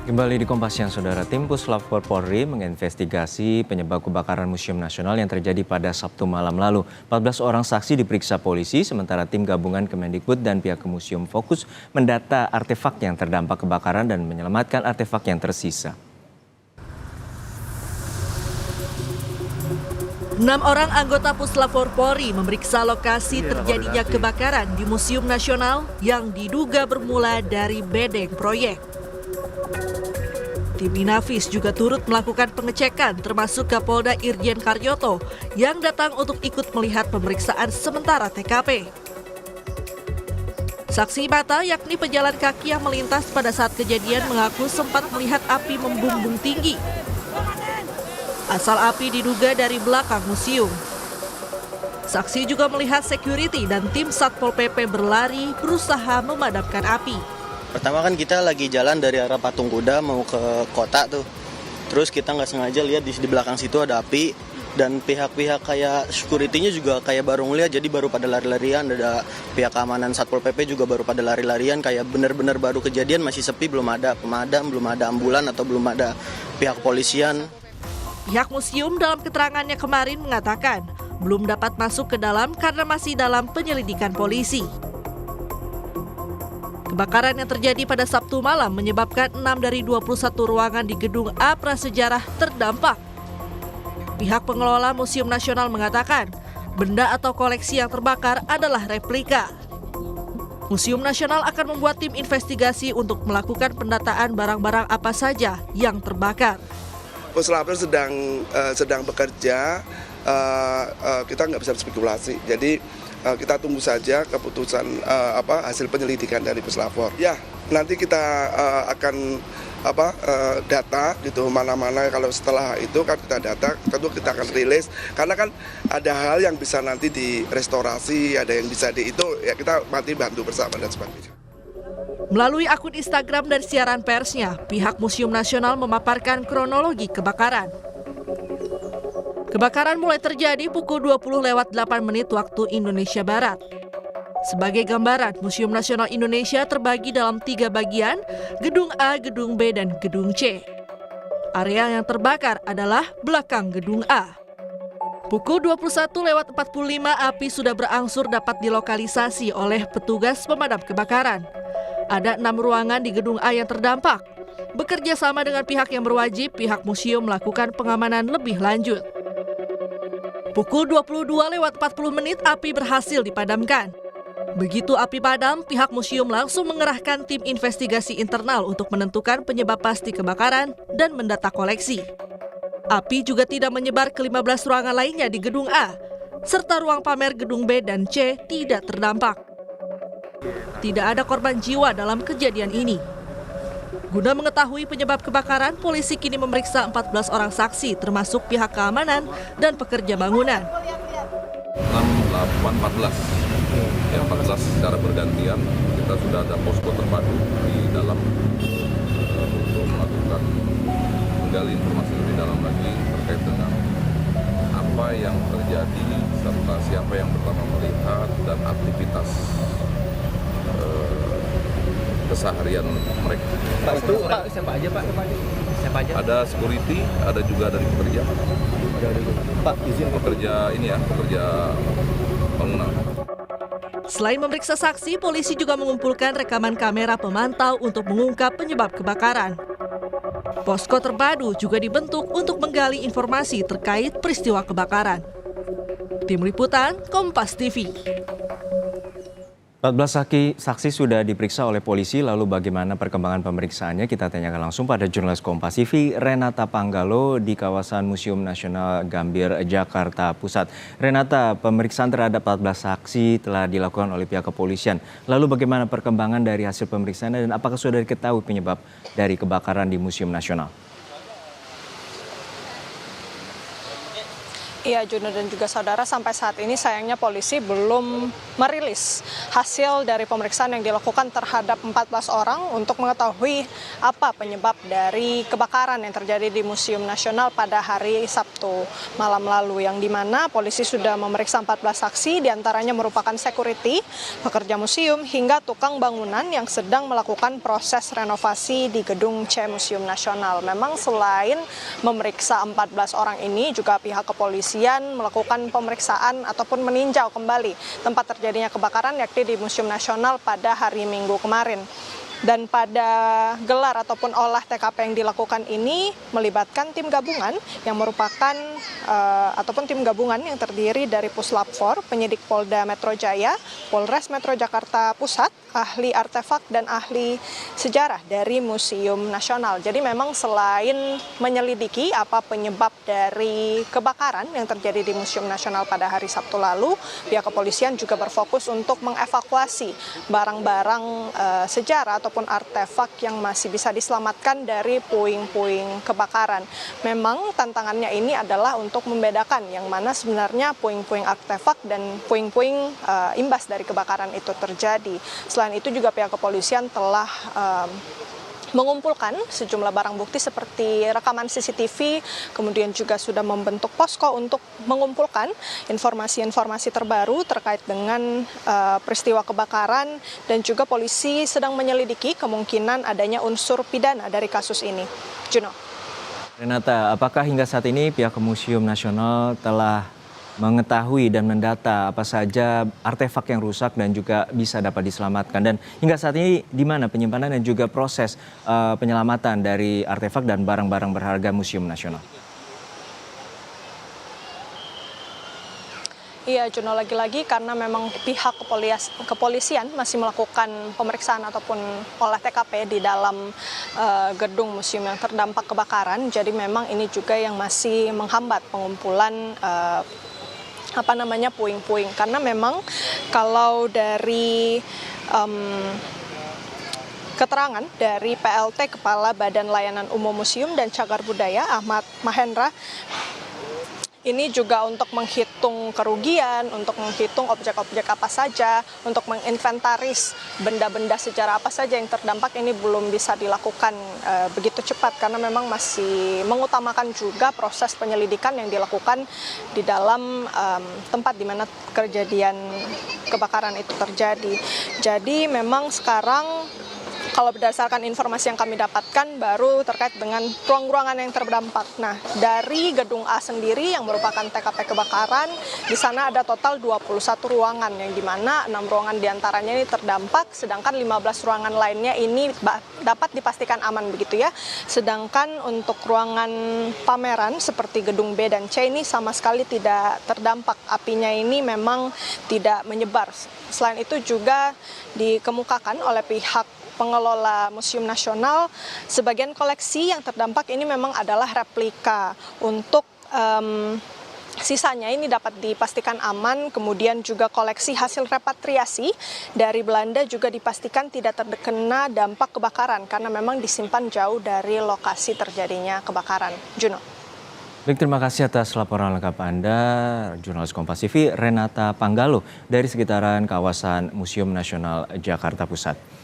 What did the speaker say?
Kembali di Kompas Siang, Saudara. Tim Puslap Polri menginvestigasi penyebab kebakaran Museum Nasional yang terjadi pada Sabtu malam lalu. 14 orang saksi diperiksa polisi, sementara tim gabungan Kemendikbud dan pihak museum fokus mendata artefak yang terdampak kebakaran dan menyelamatkan artefak yang tersisa. 6 orang anggota Puslap Polri memeriksa lokasi terjadinya kebakaran di Museum Nasional yang diduga bermula dari bedeng proyek. Tim Inavis juga turut melakukan pengecekan termasuk Kapolda Irjen Karyoto yang datang untuk ikut melihat pemeriksaan sementara TKP. Saksi mata yakni pejalan kaki yang melintas pada saat kejadian mengaku sempat melihat api membumbung tinggi. Asal api diduga dari belakang museum. Saksi juga melihat security dan tim Satpol PP berlari berusaha memadamkan api. Pertama kan kita lagi jalan dari arah Patung Kuda mau ke kota tuh. Terus kita nggak sengaja lihat di belakang situ ada api. Dan pihak-pihak kayak security-nya juga kayak baru ngeliat, jadi baru pada lari-larian. Ada pihak keamanan Satpol PP juga baru pada lari-larian. Kayak benar-benar baru kejadian, masih sepi, belum ada pemadam, belum ada ambulan atau belum ada pihak kepolisian. Pihak museum dalam keterangannya kemarin mengatakan belum dapat masuk ke dalam karena masih dalam penyelidikan polisi. Kebakaran yang terjadi pada Sabtu malam menyebabkan 6 dari 21 ruangan di Gedung A Prasejarah terdampak. Pihak pengelola Museum Nasional mengatakan benda atau koleksi yang terbakar adalah replika. Museum Nasional akan membuat tim investigasi untuk melakukan pendataan barang-barang apa saja yang terbakar. Puslapor sedang bekerja, kita nggak bisa spekulasi. Jadi kita tunggu saja keputusan hasil penyelidikan dari Puslapor. Ya, nanti kita akan data gitu mana-mana, kalau setelah itu kan kita data, tentu kita akan rilis karena kan ada hal yang bisa nanti direstorasi, ada yang bisa itu ya kita nanti bantu bersama dan sebagainya. Melalui akun Instagram dan siaran persnya, pihak Museum Nasional memaparkan kronologi kebakaran. Kebakaran mulai terjadi pukul 20:08 waktu Indonesia Barat. Sebagai gambaran, Museum Nasional Indonesia terbagi dalam 3 bagian, Gedung A, Gedung B, dan Gedung C. Area yang terbakar adalah belakang Gedung A. Pukul 21:45 api sudah berangsur dapat dilokalisasi oleh petugas pemadam kebakaran. Ada 6 ruangan di Gedung A yang terdampak. Bekerja sama dengan pihak yang berwajib, pihak museum melakukan pengamanan lebih lanjut. Pukul 22:40 api berhasil dipadamkan. Begitu api padam, pihak museum langsung mengerahkan tim investigasi internal untuk menentukan penyebab pasti kebakaran dan mendata koleksi. Api juga tidak menyebar ke 15 ruangan lainnya di Gedung A, serta ruang pamer Gedung B dan C tidak terdampak. Tidak ada korban jiwa dalam kejadian ini. Guna mengetahui penyebab kebakaran, polisi kini memeriksa 14 orang saksi termasuk pihak keamanan dan pekerja bangunan. 6, 8, 14. Yang 14 secara bergantian kita sudah ada posko terpadu di dalam untuk melakukan menggali informasi lebih dalam lagi terkait dengan apa yang terjadi serta siapa yang pertama melihat dan aktivitas keseharian mereka. Siapa aja Pak? Siapa aja? Ada security, ada juga dari pekerja. Pak, izin pekerja bangunan. Selain memeriksa saksi, polisi juga mengumpulkan rekaman kamera pemantau untuk mengungkap penyebab kebakaran. Posko terpadu juga dibentuk untuk menggali informasi terkait peristiwa kebakaran. Tim Liputan, Kompas TV. 14 saksi sudah diperiksa oleh polisi, lalu bagaimana perkembangan pemeriksaannya kita tanyakan langsung pada jurnalis Kompas TV Renata Panggalo di kawasan Museum Nasional Gambir, Jakarta Pusat. Renata, pemeriksaan terhadap 14 saksi telah dilakukan oleh pihak kepolisian. Lalu bagaimana perkembangan dari hasil pemeriksaan dan apakah sudah diketahui penyebab dari kebakaran di Museum Nasional? Iya, Juno dan juga saudara, sampai saat ini sayangnya polisi belum merilis hasil dari pemeriksaan yang dilakukan terhadap 14 orang untuk mengetahui apa penyebab dari kebakaran yang terjadi di Museum Nasional pada hari Sabtu malam lalu, yang dimana polisi sudah memeriksa 14 saksi, diantaranya merupakan security, pekerja museum, hingga tukang bangunan yang sedang melakukan proses renovasi di gedung C Museum Nasional. Memang selain memeriksa 14 orang ini, juga pihak kepolisian melakukan pemeriksaan ataupun meninjau kembali tempat terjadinya kebakaran, yakni di Museum Nasional pada hari Minggu kemarin. Dan pada gelar ataupun olah TKP yang dilakukan ini melibatkan tim gabungan yang merupakan ataupun tim gabungan yang terdiri dari Puslap 4, penyidik Polda Metro Jaya, Polres Metro Jakarta Pusat, ahli artefak dan ahli sejarah dari Museum Nasional. Jadi memang selain menyelidiki apa penyebab dari kebakaran yang terjadi di Museum Nasional pada hari Sabtu lalu, pihak kepolisian juga berfokus untuk mengevakuasi barang-barang sejarah ataupun artefak yang masih bisa diselamatkan dari puing-puing kebakaran. Memang tantangannya ini adalah untuk membedakan yang mana sebenarnya puing-puing artefak dan puing-puing imbas dari kebakaran itu terjadi. Selain itu juga pihak kepolisian telah mengumpulkan sejumlah barang bukti seperti rekaman CCTV, kemudian juga sudah membentuk posko untuk mengumpulkan informasi-informasi terbaru terkait dengan peristiwa kebakaran, dan juga polisi sedang menyelidiki kemungkinan adanya unsur pidana dari kasus ini. Juno. Renata, apakah hingga saat ini pihak Museum Nasional telah mengetahui dan mendata apa saja artefak yang rusak dan juga bisa dapat diselamatkan? Dan hingga saat ini di mana penyimpanan dan juga proses penyelamatan dari artefak dan barang-barang berharga Museum Nasional? Iya, Juno, lagi-lagi karena memang pihak kepolisian masih melakukan pemeriksaan ataupun olah TKP di dalam gedung museum yang terdampak kebakaran. Jadi memang ini juga yang masih menghambat pengumpulan puing-puing, karena memang kalau dari keterangan dari PLT Kepala Badan Layanan Umum Museum dan Cagar Budaya Ahmad Mahendra, ini juga untuk menghitung kerugian, untuk menghitung objek-objek apa saja, untuk menginventaris benda-benda sejarah apa saja yang terdampak, ini belum bisa dilakukan begitu cepat karena memang masih mengutamakan juga proses penyelidikan yang dilakukan di dalam tempat di mana kejadian kebakaran itu terjadi. Jadi memang sekarang kalau berdasarkan informasi yang kami dapatkan baru terkait dengan ruang-ruangan yang terdampak. Nah, dari gedung A sendiri yang merupakan TKP kebakaran, di sana ada total 21 ruangan, yang dimana 6 ruangan diantaranya ini terdampak, sedangkan 15 ruangan lainnya ini dapat dipastikan aman begitu ya. Sedangkan untuk ruangan pameran seperti gedung B dan C ini sama sekali tidak terdampak. Apinya ini memang tidak menyebar. Selain itu juga dikemukakan oleh pihak pengelola Museum Nasional, sebagian koleksi yang terdampak ini memang adalah replika. Untuk sisanya ini dapat dipastikan aman, kemudian juga koleksi hasil repatriasi dari Belanda juga dipastikan tidak terkena dampak kebakaran karena memang disimpan jauh dari lokasi terjadinya kebakaran. Juno. Baik, terima kasih atas laporan lengkap Anda, jurnalis Kompas TV Renata Panggalo dari sekitaran kawasan Museum Nasional Jakarta Pusat.